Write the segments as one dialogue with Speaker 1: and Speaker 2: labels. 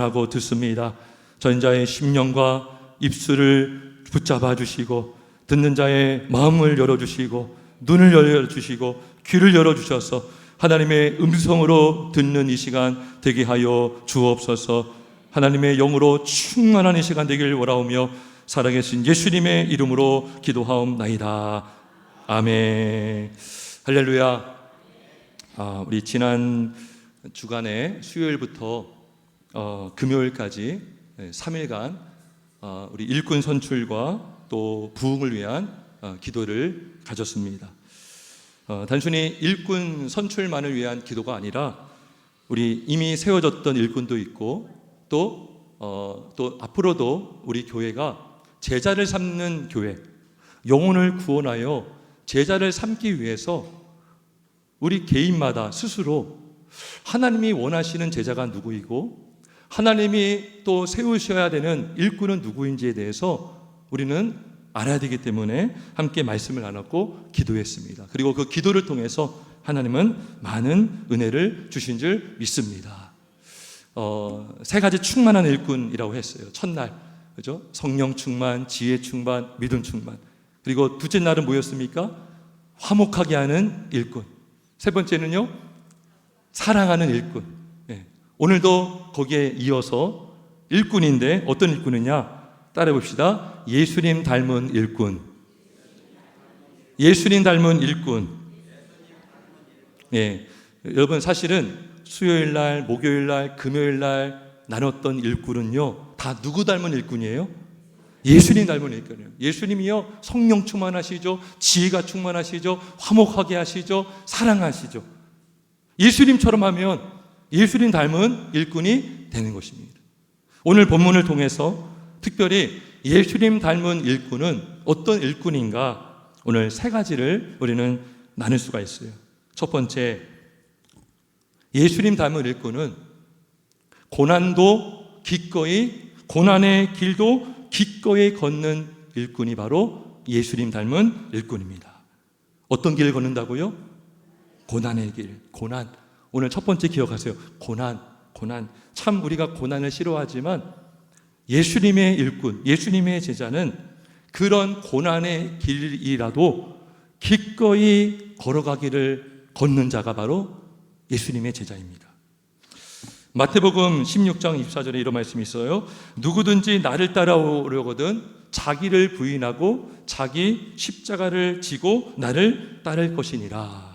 Speaker 1: 라고 듣습니다. 전자의 심령과 입술을 붙잡아 주시고 듣는 자의 마음을 열어주시고 눈을 열어주시고 귀를 열어주셔서 하나님의 음성으로 듣는 이 시간 되게 하여 주옵소서. 하나님의 영으로 충만한 이 시간 되기를 원하오며 살아계신 예수님의 이름으로 기도하옵나이다. 아멘. 할렐루야. 우리 지난 주간에 수요일부터 금요일까지 3일간 우리 일꾼 선출과 또 부흥을 위한 기도를 가졌습니다. 단순히 일꾼 선출만을 위한 기도가 아니라 우리 이미 세워졌던 일꾼도 있고 또 앞으로도 우리 교회가 제자를 삼는 교회, 영혼을 구원하여 제자를 삼기 위해서 우리 개인마다 스스로 하나님이 원하시는 제자가 누구이고 하나님이 또 세우셔야 되는 일꾼은 누구인지에 대해서 우리는 알아야 되기 때문에 함께 말씀을 나눴고 기도했습니다. 그리고 그 기도를 통해서 하나님은 많은 은혜를 주신 줄 믿습니다. 세 가지 충만한 일꾼이라고 했어요. 첫날, 그죠? 성령 충만, 지혜 충만, 믿음 충만. 그리고 둘째 날은 뭐였습니까? 화목하게 하는 일꾼. 세 번째는요, 사랑하는 일꾼. 오늘도 거기에 이어서 일꾼인데 어떤 일꾼이냐? 따라해 봅시다. 예수님 닮은 일꾼. 예수님 닮은 일꾼. 여러분, 사실은 수요일날, 목요일날, 금요일날 나눴던 일꾼은요, 다 누구 닮은 일꾼이에요? 예수님 닮은 일꾼이에요. 예수님이요, 성령 충만하시죠, 지혜가 충만하시죠, 화목하게 하시죠, 사랑하시죠. 예수님처럼 하면 예수님 닮은 일꾼이 되는 것입니다. 오늘 본문을 통해서 특별히 예수님 닮은 일꾼은 어떤 일꾼인가, 오늘 세 가지를 우리는 나눌 수가 있어요. 첫 번째, 예수님 닮은 일꾼은 고난도 기꺼이, 고난의 길도 기꺼이 걷는 일꾼이 바로 예수님 닮은 일꾼입니다. 어떤 길을 걷는다고요? 고난의 길, 고난. 오늘 첫 번째 기억하세요. 고난. 참 우리가 고난을 싫어하지만 예수님의 일꾼, 예수님의 제자는 그런 고난의 길이라도 기꺼이 걸어가기를 걷는 자가 바로 예수님의 제자입니다. 마태복음 16장 24절에 이런 말씀이 있어요. 누구든지 나를 따라오려거든 자기를 부인하고 자기 십자가를 지고 나를 따를 것이니라.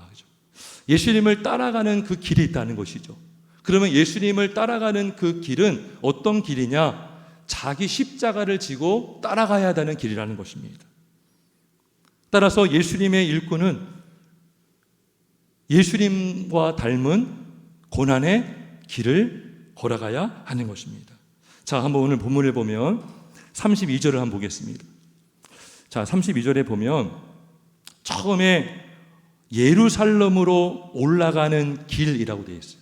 Speaker 1: 예수님을 따라가는 그 길이 있다는 것이죠. 그러면 예수님을 따라가는 그 길은 어떤 길이냐? 자기 십자가를 지고 따라가야 하는 길이라는 것입니다. 따라서 예수님의 일꾼은 예수님과 닮은 고난의 길을 걸어가야 하는 것입니다. 자, 한번 오늘 본문을 보면 32절을 한번 보겠습니다. 자, 32절에 보면 처음에 예루살렘으로 올라가는 길이라고 되어 있어요.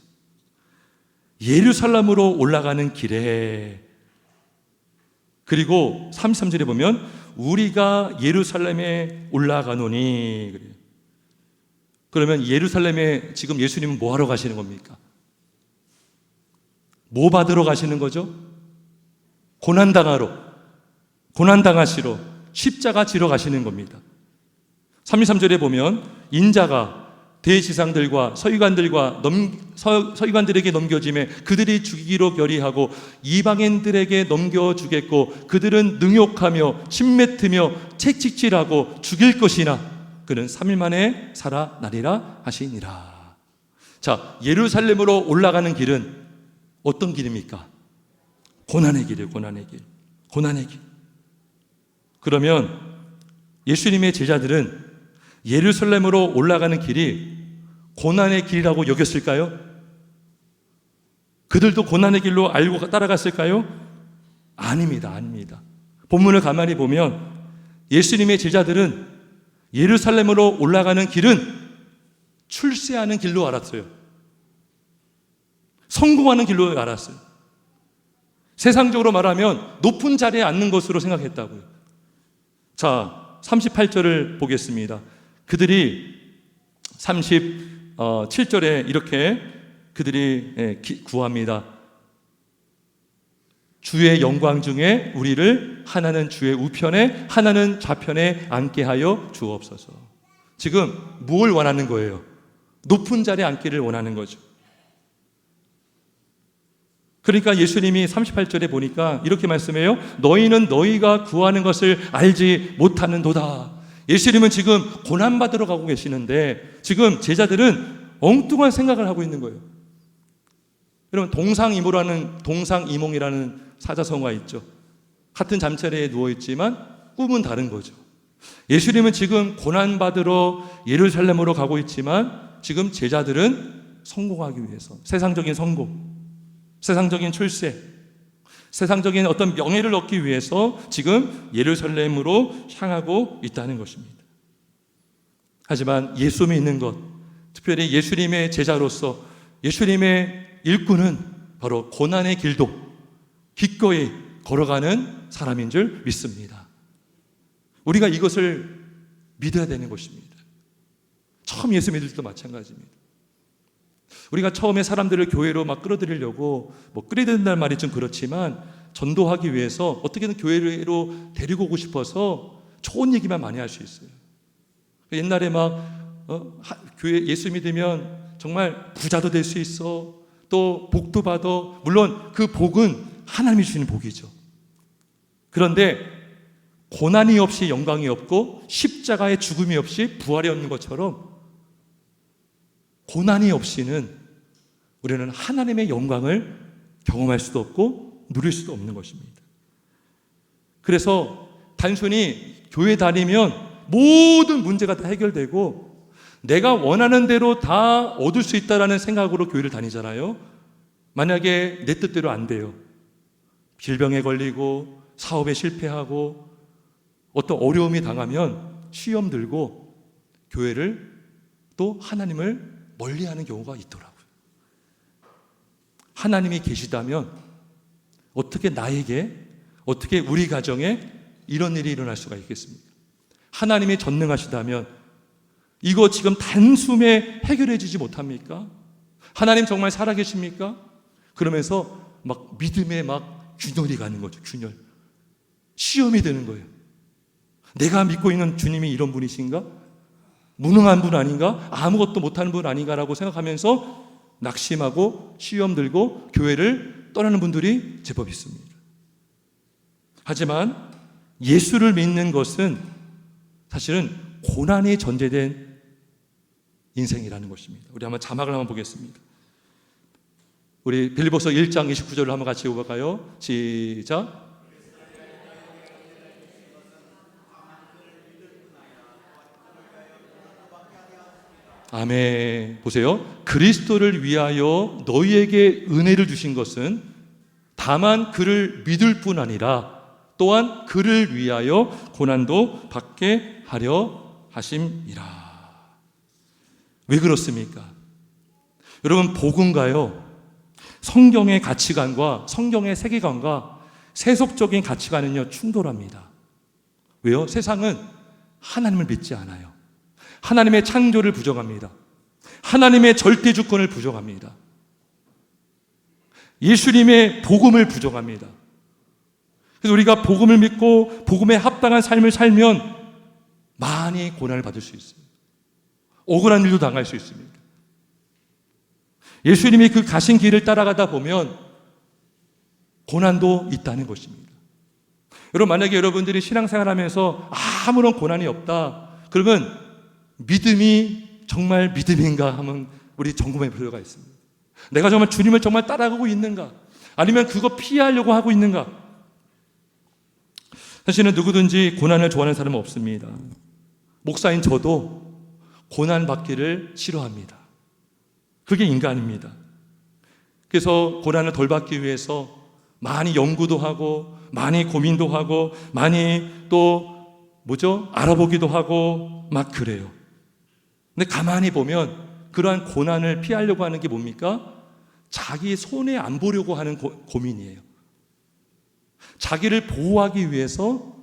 Speaker 1: 예루살렘으로 올라가는 길에, 그리고 33절에 보면 우리가 예루살렘에 올라가노니. 그러면 예루살렘에 지금 예수님은 뭐 하러 가시는 겁니까? 뭐 받으러 가시는 거죠? 고난당하시러 십자가 지러 가시는 겁니다. 33절에 보면 인자가 대지상들과 서기관들에게 넘겨짐에 그들이 죽이기로 결의하고 이방인들에게 넘겨주겠고 그들은 능욕하며 침뱉으며 채찍질하고 죽일 것이나 그는 3일 만에 살아나리라 하시니라. 자, 예루살렘으로 올라가는 길은 어떤 길입니까? 고난의 길이에요. 고난의 길. 그러면 예수님의 제자들은 예루살렘으로 올라가는 길이 고난의 길이라고 여겼을까요? 그들도 고난의 길로 알고 따라갔을까요? 아닙니다. 본문을 가만히 보면 예수님의 제자들은 예루살렘으로 올라가는 길은 출세하는 길로 알았어요. 성공하는 길로 알았어요. 세상적으로 말하면 높은 자리에 앉는 것으로 생각했다고요. 자, 38절을 보겠습니다. 그들이 37절에 이렇게 그들이 구합니다. 주의 영광 중에 우리를 하나는 주의 우편에 하나는 좌편에 앉게 하여 주옵소서. 지금 뭘 원하는 거예요? 높은 자리에 앉기를 원하는 거죠. 그러니까 예수님이 38절에 보니까 이렇게 말씀해요. 너희는 너희가 구하는 것을 알지 못하는도다. 예수님은 지금 고난받으러 가고 계시는데 지금 제자들은 엉뚱한 생각을 하고 있는 거예요. 여러분, 동상이몽이라는 사자성어가 있죠. 같은 잠자리에 누워있지만 꿈은 다른 거죠. 예수님은 지금 고난받으러 예루살렘으로 가고 있지만 지금 제자들은 성공하기 위해서 세상적인 성공, 세상적인 출세, 세상적인 어떤 명예를 얻기 위해서 지금 예루살렘으로 향하고 있다는 것입니다. 하지만 예수 믿는 것, 특별히 예수님의 제자로서 예수님의 일꾼은 바로 고난의 길도 기꺼이 걸어가는 사람인 줄 믿습니다. 우리가 이것을 믿어야 되는 것입니다. 처음 예수 믿을 때도 마찬가지입니다. 우리가 처음에 사람들을 교회로 막 끌어들이려고 끌어들인다는 말이 좀 그렇지만 전도하기 위해서 어떻게든 교회로 데리고 오고 싶어서 좋은 얘기만 많이 할 수 있어요. 옛날에 교회 예수 믿으면 정말 부자도 될 수 있어, 또 복도 받아. 물론 그 복은 하나님이 주시는 복이죠. 그런데 고난이 없이 영광이 없고 십자가의 죽음이 없이 부활이 없는 것처럼 고난이 없이는 우리는 하나님의 영광을 경험할 수도 없고 누릴 수도 없는 것입니다. 그래서 단순히 교회 다니면 모든 문제가 다 해결되고 내가 원하는 대로 다 얻을 수 있다라는 생각으로 교회를 다니잖아요. 만약에 내 뜻대로 안 돼요. 질병에 걸리고 사업에 실패하고 어떤 어려움이 당하면 시험 들고 교회를 또 하나님을 멀리하는 경우가 있더라고요. 하나님이 계시다면 어떻게 나에게, 어떻게 우리 가정에 이런 일이 일어날 수가 있겠습니까? 하나님이 전능하시다면 이거 지금 단숨에 해결해지지 못합니까? 하나님 정말 살아계십니까? 그러면서 믿음에 균열이 가는 거죠. 균열. 시험이 되는 거예요. 내가 믿고 있는 주님이 이런 분이신가? 무능한 분 아닌가? 아무것도 못하는 분 아닌가라고 생각하면서 낙심하고 시험 들고 교회를 떠나는 분들이 제법 있습니다. 하지만 예수를 믿는 것은 사실은 고난이 전제된 인생이라는 것입니다. 우리 한번 자막을 한번 보겠습니다. 우리 빌립보서 1장 29절을 한번 같이 읽어볼까요? 시작. 아멘. 보세요. 그리스도를 위하여 너희에게 은혜를 주신 것은 다만 그를 믿을 뿐 아니라 또한 그를 위하여 고난도 받게 하려 하심이라. 왜 그렇습니까? 여러분, 복음가요, 성경의 가치관과 성경의 세계관과 세속적인 가치관은요 충돌합니다. 왜요? 세상은 하나님을 믿지 않아요. 하나님의 창조를 부정합니다. 하나님의 절대 주권을 부정합니다. 예수님의 복음을 부정합니다. 그래서 우리가 복음을 믿고 복음에 합당한 삶을 살면 많이 고난을 받을 수 있습니다. 억울한 일도 당할 수 있습니다. 예수님이 그 가신 길을 따라가다 보면 고난도 있다는 것입니다. 여러분, 만약에 여러분들이 신앙생활하면서 아무런 고난이 없다, 그러면 믿음이 정말 믿음인가 하면 우리 점검해 볼 필요가 있습니다. 내가 정말 주님을 정말 따라가고 있는가? 아니면 그거 피하려고 하고 있는가? 사실은 누구든지 고난을 좋아하는 사람은 없습니다. 목사인 저도 고난 받기를 싫어합니다. 그게 인간입니다. 그래서 고난을 덜 받기 위해서 많이 연구도 하고 많이 고민도 하고 많이 알아보기도 하고 막 그래요. 근데 가만히 보면 그러한 고난을 피하려고 하는 게 뭡니까? 자기 손해 안 보려고 하는 고민이에요. 자기를 보호하기 위해서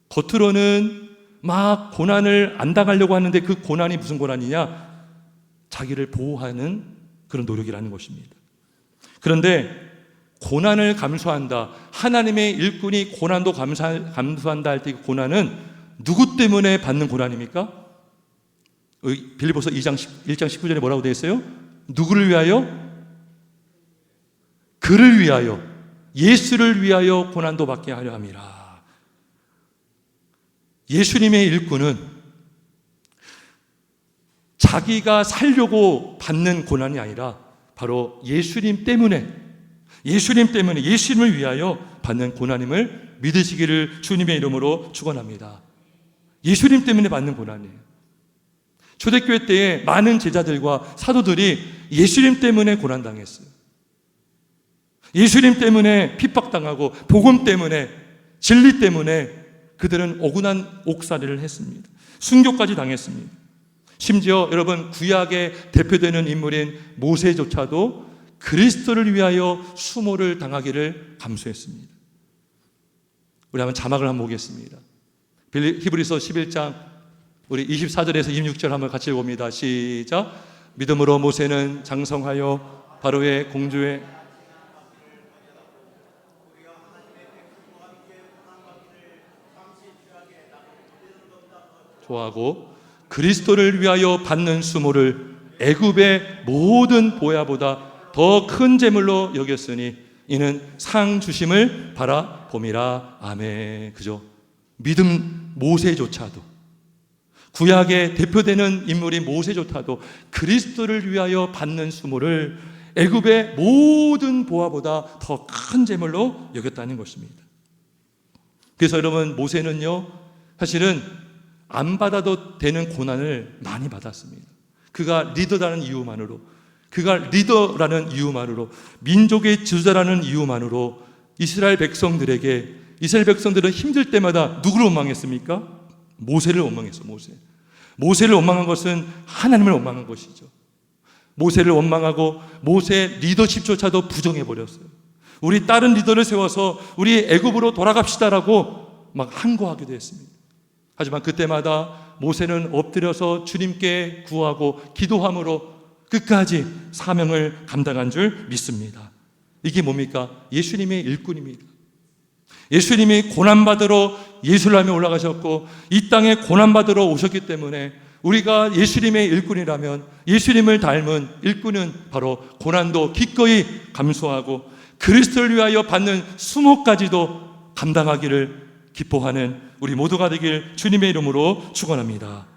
Speaker 1: 겉으로는 막 고난을 안 당하려고 하는데 그 고난이 무슨 고난이냐? 자기를 보호하는 그런 노력이라는 것입니다. 그런데 고난을 감수한다. 하나님의 일꾼이 고난도 감수한다 할 때 그 고난은 누구 때문에 받는 고난입니까? 빌립보서 1장 19절에 뭐라고 되어 있어요? 누구를 위하여? 그를 위하여, 예수를 위하여 고난도 받게 하려 함이라. 예수님의 일꾼은 자기가 살려고 받는 고난이 아니라 바로 예수님 때문에, 예수님을 위하여 받는 고난임을 믿으시기를 주님의 이름으로 축원합니다. 예수님 때문에 받는 고난이에요. 초대교회 때에 많은 제자들과 사도들이 예수님 때문에 고난당했어요. 예수님 때문에 핍박당하고 복음 때문에, 진리 때문에 그들은 억울한 옥살이를 했습니다. 순교까지 당했습니다. 심지어 여러분, 구약의 대표되는 인물인 모세조차도 그리스도를 위하여 수모를 당하기를 감수했습니다. 우리 한번 자막을 한번 보겠습니다. 히브리서 11장 우리 24절에서 26절 한번 같이 봅니다. 시작. 믿음으로 모세는 장성하여 바로의 공주의 좋아하고 그리스도를 위하여 받는 수모를 애굽의 모든 보야보다 더 큰 재물로 여겼으니 이는 상 주심을 바라봄이라. 아멘. 그죠? 믿음 모세조차도, 구약의 대표되는 인물인 모세조차도 그리스도를 위하여 받는 수모를 애굽의 모든 보화보다 더 큰 재물로 여겼다는 것입니다. 그래서 여러분, 모세는요 사실은 안 받아도 되는 고난을 많이 받았습니다. 그가 리더라는 이유만으로, 민족의 지도자라는 이유만으로 이스라엘 백성들은 힘들 때마다 누구를 원망했습니까? 모세를 원망했어. 모세를 원망한 것은 하나님을 원망한 것이죠. 모세를 원망하고 모세 리더십조차도 부정해버렸어요. 우리 다른 리더를 세워서 우리 애굽으로 돌아갑시다라고 막 항거하기도 했습니다. 하지만 그때마다 모세는 엎드려서 주님께 구하고 기도함으로 끝까지 사명을 감당한 줄 믿습니다. 이게 뭡니까? 예수님의 일꾼입니다. 예수님이 고난받으러 예루살렘에 올라가셨고 이 땅에 고난받으러 오셨기 때문에 우리가 예수님의 일꾼이라면, 예수님을 닮은 일꾼은 바로 고난도 기꺼이 감수하고 그리스도를 위하여 받는 수모까지도 감당하기를 기뻐하는 우리 모두가 되길 주님의 이름으로 축원합니다.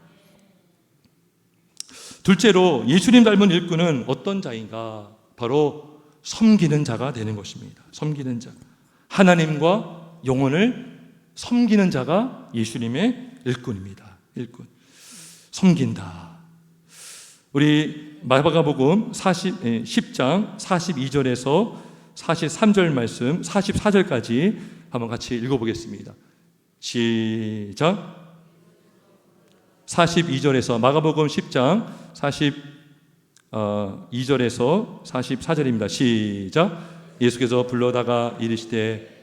Speaker 1: 둘째로, 예수님 닮은 일꾼은 어떤 자인가? 바로 섬기는 자가 되는 것입니다. 섬기는 자, 하나님과 영혼을 섬기는 자가 예수님의 일꾼입니다. 일꾼, 섬긴다. 우리 마가복음 10장 42절에서 43절 말씀, 44절까지 한번 같이 읽어보겠습니다. 시작. 42절에서 마가복음 10장 42절에서 44절입니다. 시작. 예수께서 불러다가 이르시되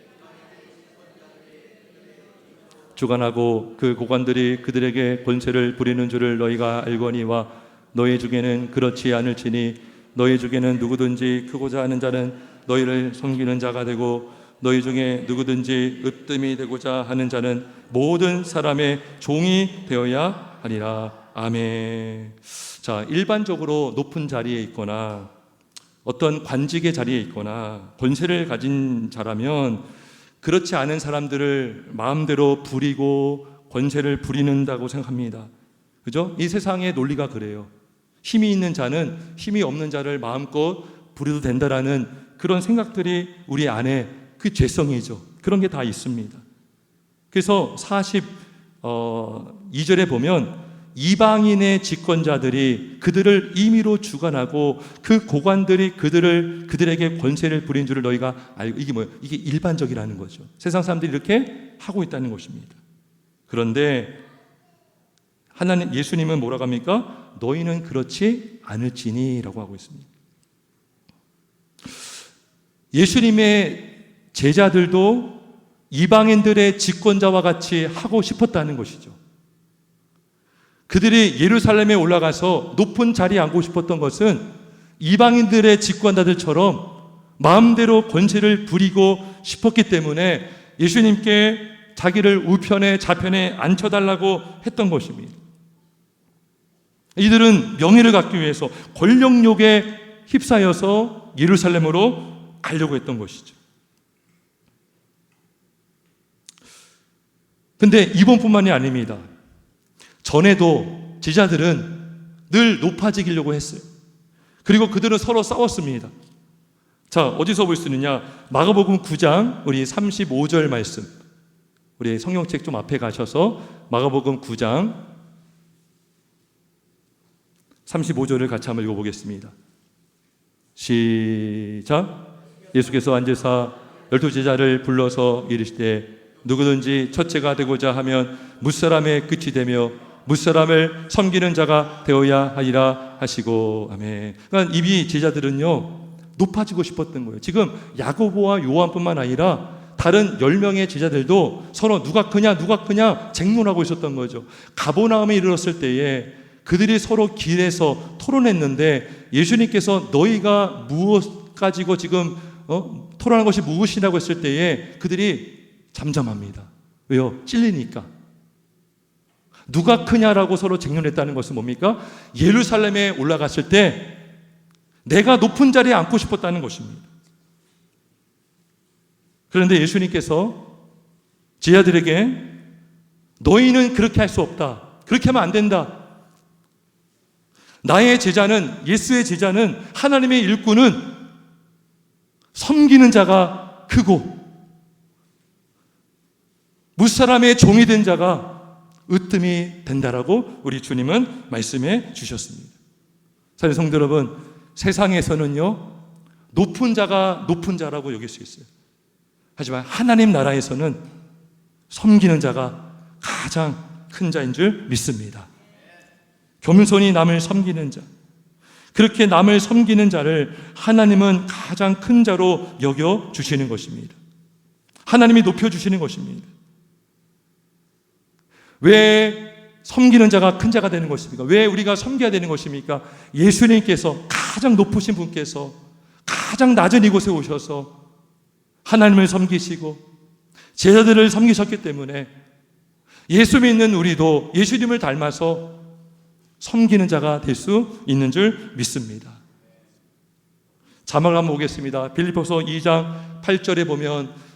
Speaker 1: 주관하고 그 고관들이 그들에게 권세를 부리는 줄을 너희가 알거니와 너희 중에는 그렇지 않을지니 너희 중에는 누구든지 크고자 하는 자는 너희를 섬기는 자가 되고 너희 중에 누구든지 으뜸이 되고자 하는 자는 모든 사람의 종이 되어야 하리라. 아멘. 자, 일반적으로 높은 자리에 있거나 어떤 관직의 자리에 있거나 권세를 가진 자라면 그렇지 않은 사람들을 마음대로 부리고 권세를 부리는다고 생각합니다. 그죠? 이 세상의 논리가 그래요. 힘이 있는 자는 힘이 없는 자를 마음껏 부려도 된다라는 그런 생각들이 우리 안에 그 죄성이죠. 그런 게 다 있습니다. 그래서 42절에 보면 이방인의 집권자들이 그들을 임의로 주관하고 그 고관들이 그들에게 권세를 부린 줄을 너희가 알고. 이게 뭐예요? 이게 일반적이라는 거죠. 세상 사람들이 이렇게 하고 있다는 것입니다. 그런데 하나님, 예수님은 뭐라고 합니까? 너희는 그렇지 않을지니 라고 하고 있습니다. 예수님의 제자들도 이방인들의 집권자와 같이 하고 싶었다는 것이죠. 그들이 예루살렘에 올라가서 높은 자리에 앉고 싶었던 것은 이방인들의 집권자들처럼 마음대로 권세를 부리고 싶었기 때문에 예수님께 자기를 우편에 좌편에 앉혀달라고 했던 것입니다. 이들은 명예를 갖기 위해서 권력욕에 휩싸여서 예루살렘으로 가려고 했던 것이죠. 근데 이번뿐만이 아닙니다. 전에도 제자들은 늘 높아지려고 했어요. 그리고 그들은 서로 싸웠습니다. 자, 어디서 볼 수 있느냐? 마가복음 9장 우리 35절 말씀, 우리 성경책 좀 앞에 가셔서 마가복음 9장 35절을 같이 한번 읽어보겠습니다. 시작. 예수께서 앉으사 12제자를 불러서 이르시되 누구든지 첫째가 되고자 하면 무사람의 끝이 되며 무사람을 섬기는 자가 되어야 하리라 하시고. 아멘. 그러니까 이비 제자들은요 높아지고 싶었던 거예요. 지금 야고보와 요한뿐만 아니라 다른 10명의 제자들도 서로 누가 크냐 쟁론하고 있었던 거죠. 가버나움에 이르렀을 때에 그들이 서로 길에서 토론했는데 예수님께서 너희가 무엇 가지고 지금 토론하는 것이 무엇이라고 했을 때에 그들이 잠잠합니다. 왜요? 찔리니까. 누가 크냐라고 서로 쟁론했다는 것은 뭡니까? 예루살렘에 올라갔을 때 내가 높은 자리에 앉고 싶었다는 것입니다. 그런데 예수님께서 제자들에게 너희는 그렇게 할 수 없다. 그렇게 하면 안 된다. 나의 제자는, 예수의 제자는, 하나님의 일꾼은 섬기는 자가 크고 무사람의 종이 된 자가 으뜸이 된다라고 우리 주님은 말씀해 주셨습니다. 사랑하는 성도 여러분, 세상에서는요 높은 자가 높은 자라고 여길 수 있어요. 하지만 하나님 나라에서는 섬기는 자가 가장 큰 자인 줄 믿습니다. 겸손히 남을 섬기는 자, 그렇게 남을 섬기는 자를 하나님은 가장 큰 자로 여겨 주시는 것입니다. 하나님이 높여 주시는 것입니다. 왜 섬기는 자가 큰 자가 되는 것입니까? 왜 우리가 섬겨야 되는 것입니까? 예수님께서 가장 높으신 분께서 가장 낮은 이곳에 오셔서 하나님을 섬기시고 제자들을 섬기셨기 때문에 예수 믿는 우리도 예수님을 닮아서 섬기는 자가 될 수 있는 줄 믿습니다. 자막을 한번 보겠습니다. 빌립보서 2장 8절에 보면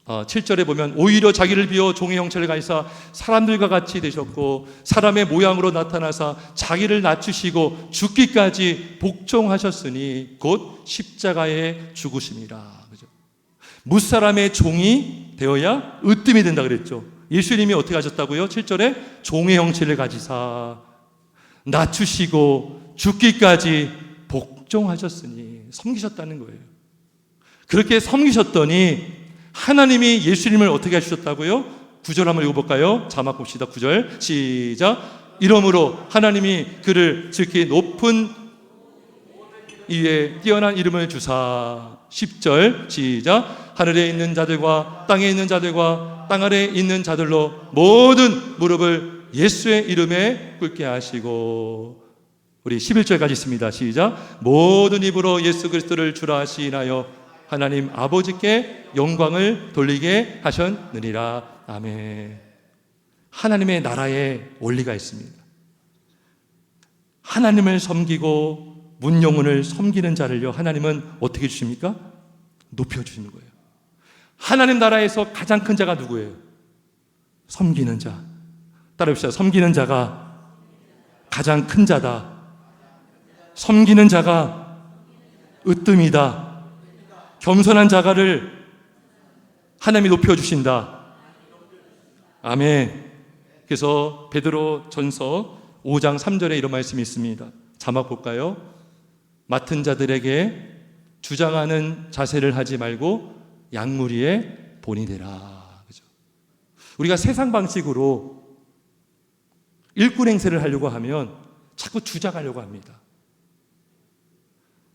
Speaker 1: 7절에 보면 오히려 자기를 비워 종의 형체를 가지사 사람들과 같이 되셨고 사람의 모양으로 나타나사 자기를 낮추시고 죽기까지 복종하셨으니 곧 십자가에 죽으심이라. 그죠? 무사람의 종이 되어야 으뜸이 된다 그랬죠. 예수님이 어떻게 하셨다고요? 7절에 종의 형체를 가지사 낮추시고 죽기까지 복종하셨으니 섬기셨다는 거예요. 그렇게 섬기셨더니 하나님이 예수님을 어떻게 하셨다고요? 9절 한번 읽어볼까요? 자막 봅시다. 9절 시작. 이러므로 하나님이 그를 지극히 높은 위에 뛰어난 이름을 주사. 10절 시작. 하늘에 있는 자들과 땅에 있는 자들과 땅 아래에 있는 자들로 모든 무릎을 예수의 이름에 꿇게 하시고. 우리 11절까지 있습니다. 시작. 모든 입으로 예수 그리스도를 주라 시인하여 하나님 아버지께 영광을 돌리게 하셨느니라. 아멘. 하나님의 나라에 원리가 있습니다. 하나님을 섬기고 문영혼을 섬기는 자를요 하나님은 어떻게 주십니까? 높여주시는 거예요. 하나님 나라에서 가장 큰 자가 누구예요? 섬기는 자. 따라합시다. 섬기는 자가 가장 큰 자다. 섬기는 자가 으뜸이다. 겸손한 자가를 하나님이 높여주신다. 아멘. 그래서 베드로 전서 5장 3절에 이런 말씀이 있습니다. 자막 볼까요? 맡은 자들에게 주장하는 자세를 하지 말고 양무리의 본이 되라. 그죠? 우리가 세상 방식으로 일꾼 행세를 하려고 하면 자꾸 주장하려고 합니다.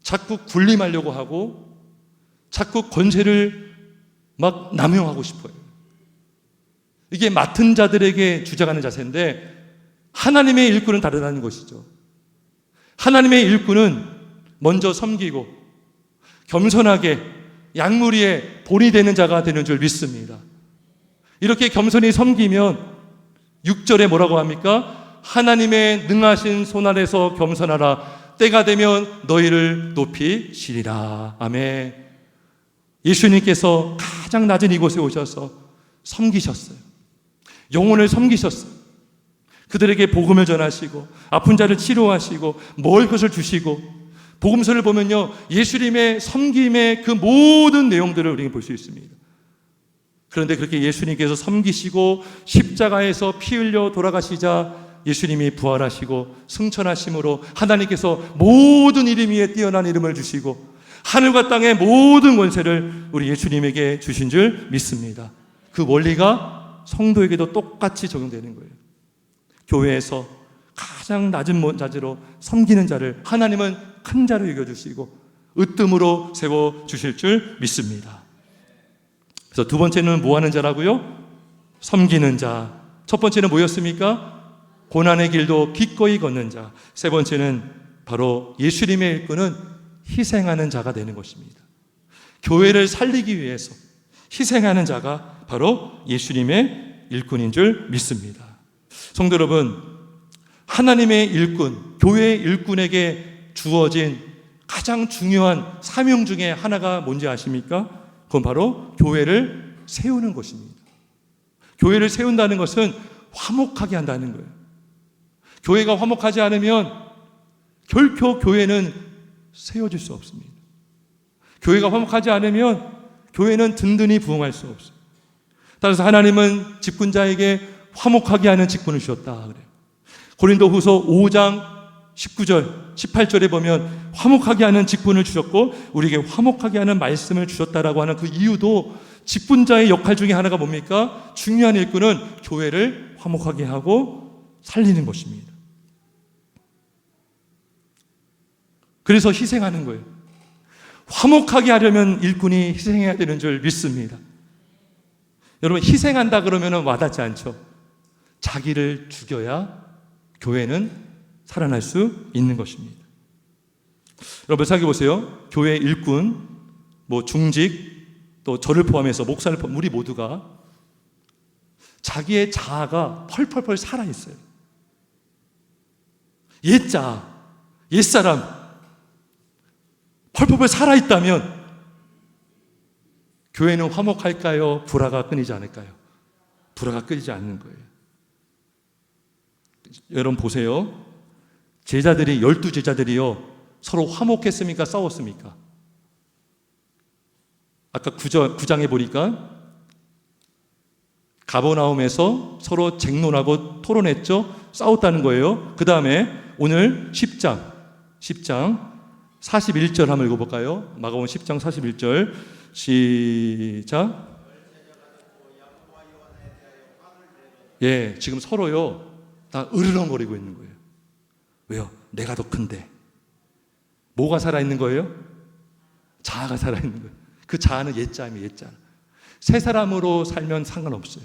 Speaker 1: 자꾸 군림하려고 하고 자꾸 권세를 막 남용하고 싶어요. 이게 맡은 자들에게 주장하는 자세인데 하나님의 일꾼은 다르다는 것이죠. 하나님의 일꾼은 먼저 섬기고 겸손하게 양무리의 본이 되는 자가 되는 줄 믿습니다. 이렇게 겸손히 섬기면 6절에 뭐라고 합니까? 하나님의 능하신 손 아래서 겸손하라. 때가 되면 너희를 높이시리라. 아멘. 예수님께서 가장 낮은 이곳에 오셔서 섬기셨어요. 영혼을 섬기셨어요. 그들에게 복음을 전하시고 아픈 자를 치료하시고 먹을 것을 주시고, 복음서를 보면요, 예수님의 섬김의 그 모든 내용들을 우리가 볼 수 있습니다. 그런데 그렇게 예수님께서 섬기시고 십자가에서 피 흘려 돌아가시자 예수님이 부활하시고 승천하심으로 하나님께서 모든 이름 위에 뛰어난 이름을 주시고 하늘과 땅의 모든 권세를 우리 예수님에게 주신 줄 믿습니다. 그 원리가 성도에게도 똑같이 적용되는 거예요. 교회에서 가장 낮은 자세로 섬기는 자를 하나님은 큰 자로 여겨주시고 으뜸으로 세워주실 줄 믿습니다. 그래서 두 번째는 뭐 하는 자라고요? 섬기는 자. 첫 번째는 뭐였습니까? 고난의 길도 기꺼이 걷는 자. 세 번째는 바로 예수님의 일꾼은 희생하는 자가 되는 것입니다. 교회를 살리기 위해서 희생하는 자가 바로 예수님의 일꾼인 줄 믿습니다. 성도 여러분, 하나님의 일꾼, 교회의 일꾼에게 주어진 가장 중요한 사명 중에 하나가 뭔지 아십니까? 그건 바로 교회를 세우는 것입니다. 교회를 세운다는 것은 화목하게 한다는 거예요. 교회가 화목하지 않으면 결코 교회는 세워질 수 없습니다. 교회가 화목하지 않으면 교회는 든든히 부흥할 수 없어요. 따라서 하나님은 직분자에게 화목하게 하는 직분을 주셨다 그래요. 고린도후서 5장 19절, 18절에 보면 화목하게 하는 직분을 주셨고 우리에게 화목하게 하는 말씀을 주셨다라고 하는 그 이유도 직분자의 역할 중에 하나가 뭡니까? 중요한 일꾼은 교회를 화목하게 하고 살리는 것입니다. 그래서 희생하는 거예요. 화목하게 하려면 일꾼이 희생해야 되는 줄 믿습니다. 여러분, 희생한다 그러면 와닿지 않죠? 자기를 죽여야 교회는 살아날 수 있는 것입니다. 여러분 생각해 보세요. 교회 일꾼, 중직, 또 저를 포함해서 목사를 포함 우리 모두가 자기의 자아가 펄펄펄 살아 있어요. 옛자, 옛사람 펄펄펄 살아 있다면 교회는 화목할까요? 불화가 끊이지 않을까요? 불화가 끊이지 않는 거예요. 여러분 보세요. 제자들이 12제자들이요 서로 화목했습니까? 싸웠습니까? 아까 9장에 보니까 가버나움에서 서로 쟁론하고 토론했죠. 싸웠다는 거예요. 그 다음에 오늘 10장 41절 한번 읽어볼까요? 마가복음 10장 41절 시작. 예, 지금 서로요 다 으르렁거리고 있는 거예요. 왜요? 내가 더 큰데. 뭐가 살아있는 거예요? 자아가 살아있는 거예요. 그 자아는 옛자입니다. 옛자. 새 사람으로 살면 상관없어요.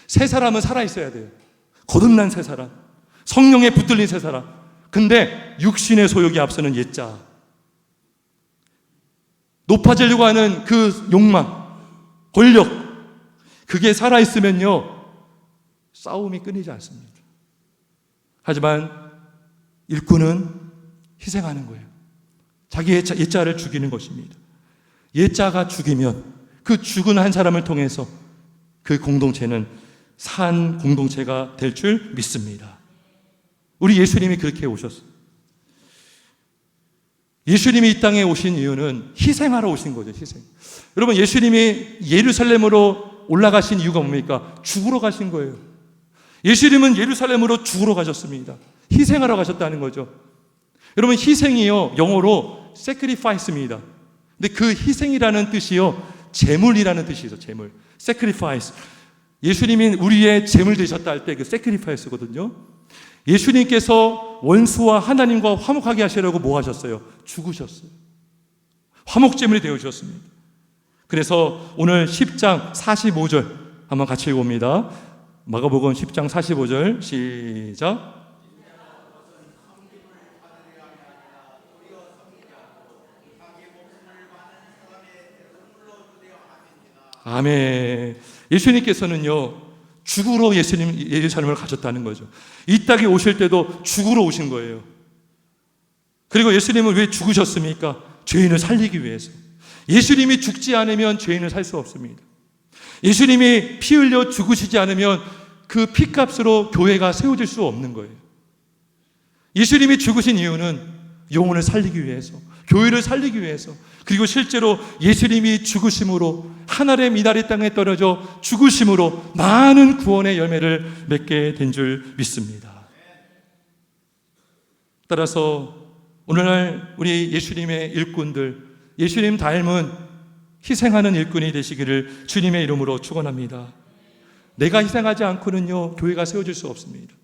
Speaker 1: 새 사람은 살아있어야 돼요. 거듭난 새 사람, 성령에 붙들린 새 사람. 근데 육신의 소욕이 앞서는 옛자, 높아지려고 하는 그 욕망, 권력, 그게 살아있으면요 싸움이 끊이지 않습니다. 하지만 일꾼은 희생하는 거예요. 자기의 옛자를 죽이는 것입니다. 옛자가 죽이면 그 죽은 한 사람을 통해서 그 공동체는 산 공동체가 될 줄 믿습니다. 우리 예수님이 그렇게 오셨어요. 예수님이 이 땅에 오신 이유는 희생하러 오신 거죠. 희생. 여러분, 예수님이 예루살렘으로 올라가신 이유가 뭡니까? 죽으러 가신 거예요. 예수님은 예루살렘으로 죽으러 가셨습니다. 희생하러 가셨다는 거죠. 여러분, 희생이요 영어로 sacrifice입니다. 근데 그 희생이라는 뜻이요 제물이라는 뜻이죠. 제물, sacrifice. 예수님이 우리의 제물 되셨다 할 때 그 sacrifice거든요. 예수님께서 원수와 하나님과 화목하게 하시려고 뭐 하셨어요? 죽으셨어요. 화목제물이 되어주셨습니다. 그래서 오늘 10장 45절 한번 같이 읽어봅니다. 마가복음 10장 45절 시작. 아멘. 예수님께서는요, 죽으러 예루살렘을 가셨다는 거죠. 이 땅에 오실 때도 죽으러 오신 거예요. 그리고 예수님은 왜 죽으셨습니까? 죄인을 살리기 위해서. 예수님이 죽지 않으면 죄인은 살 수 없습니다. 예수님이 피 흘려 죽으시지 않으면 그 피값으로 교회가 세워질 수 없는 거예요. 예수님이 죽으신 이유는 영혼을 살리기 위해서, 교회를 살리기 위해서, 그리고 실제로 예수님이 죽으심으로 하늘의 미나리 땅에 떨어져 죽으심으로 많은 구원의 열매를 맺게 된 줄 믿습니다. 따라서 오늘날 우리 예수님의 일꾼들, 예수님 닮은 희생하는 일꾼이 되시기를 주님의 이름으로 축원합니다. 내가 희생하지 않고는요, 교회가 세워질 수 없습니다.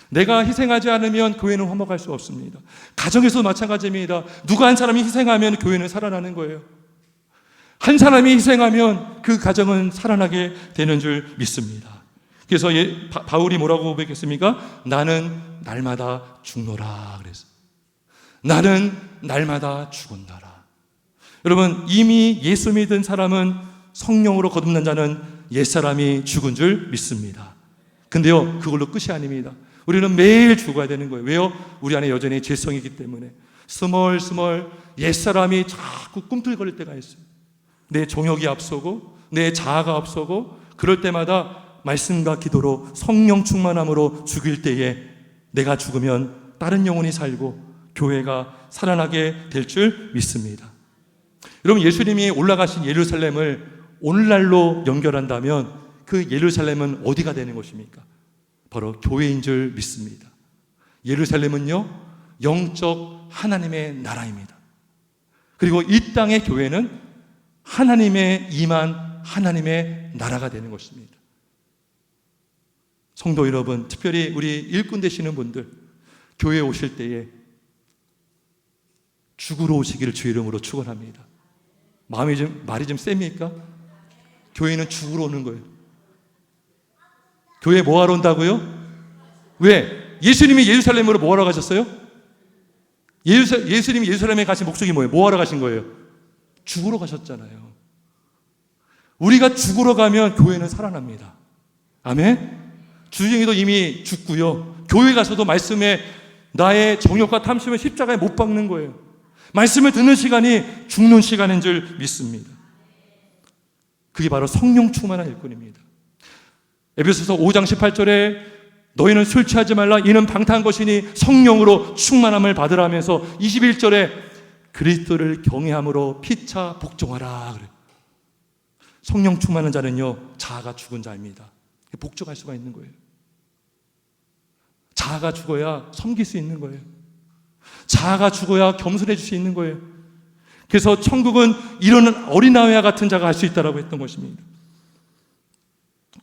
Speaker 1: 내가 희생하지 않으면 교회는 화목할 수 없습니다. 가정에서도 마찬가지입니다. 누가 한 사람이 희생하면 교회는 살아나는 거예요. 한 사람이 희생하면 그 가정은 살아나게 되는 줄 믿습니다. 그래서 바울이 뭐라고 고백했습니까? 나는 날마다 죽노라 그랬어요. 나는 날마다 죽었노라. 여러분, 이미 예수 믿은 사람은, 성령으로 거듭난 자는 옛사람이 죽은 줄 믿습니다. 근데요, 그걸로 끝이 아닙니다. 우리는 매일 죽어야 되는 거예요. 왜요? 우리 안에 여전히 죄성이기 때문에. 스멀스멀 옛사람이 자꾸 꿈틀거릴 때가 있어요. 내 정욕이 앞서고 내 자아가 앞서고, 그럴 때마다 말씀과 기도로 성령 충만함으로 죽일 때에 내가 죽으면 다른 영혼이 살고 교회가 살아나게 될 줄 믿습니다. 여러분, 예수님이 올라가신 예루살렘을 오늘날로 연결한다면 그 예루살렘은 어디가 되는 것입니까? 바로 교회인 줄 믿습니다. 예루살렘은요, 영적 하나님의 나라입니다. 그리고 이 땅의 교회는 하나님의 임한 하나님의 나라가 되는 것입니다. 성도 여러분, 특별히 우리 일꾼 되시는 분들, 교회에 오실 때에 죽으러 오시기를 주 이름으로 축원합니다. 말이 좀 셉니까? 교회는 죽으러 오는 거예요. 교회 뭐 하러 온다고요? 왜? 예수님이 예루살렘으로 뭐 하러 가셨어요? 예수님이 예루살렘에 가신 목적이 뭐예요? 뭐 하러 가신 거예요? 죽으러 가셨잖아요. 우리가 죽으러 가면 교회는 살아납니다. 아멘? 주중에도 이미 죽고요, 교회 가서도 말씀에 나의 정욕과 탐심을 십자가에 못 박는 거예요. 말씀을 듣는 시간이 죽는 시간인 줄 믿습니다. 그게 바로 성령 충만한 일꾼입니다. 에베소서 5장 18절에 너희는 술 취하지 말라, 이는 방탕한 것이니 성령으로 충만함을 받으라 하면서 21절에 그리스도를 경외함으로 피차 복종하라 그래요. 성령 충만한 자는요, 자아가 죽은 자입니다. 복종할 수가 있는 거예요. 자아가 죽어야 섬길 수 있는 거예요. 자아가 죽어야 겸손해질 수 있는 거예요. 그래서 천국은 이런 어린아이와 같은 자가 할 수 있다고 했던 것입니다.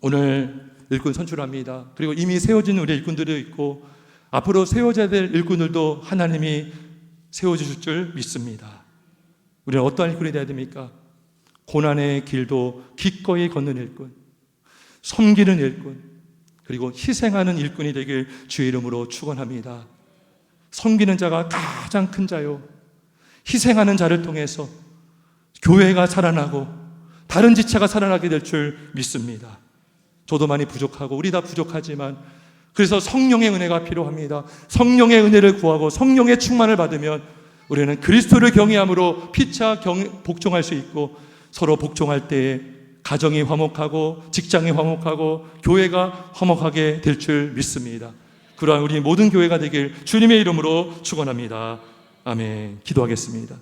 Speaker 1: 오늘 일꾼 선출합니다. 그리고 이미 세워진 우리 일꾼들도 있고 앞으로 세워져야 될 일꾼들도 하나님이 세워주실 줄 믿습니다. 우리는 어떠한 일꾼이 되어야 됩니까? 고난의 길도 기꺼이 걷는 일꾼, 섬기는 일꾼, 그리고 희생하는 일꾼이 되길 주의 이름으로 축원합니다. 섬기는 자가 가장 큰 자요, 희생하는 자를 통해서 교회가 살아나고 다른 지체가 살아나게 될 줄 믿습니다. 저도 많이 부족하고 우리 다 부족하지만, 그래서 성령의 은혜가 필요합니다. 성령의 은혜를 구하고 성령의 충만을 받으면 우리는 그리스도를 경외함으로 피차 복종할 수 있고, 서로 복종할 때에 가정이 화목하고 직장이 화목하고 교회가 화목하게 될 줄 믿습니다. 그러한 우리 모든 교회가 되길 주님의 이름으로 축원합니다. 아멘. 기도하겠습니다.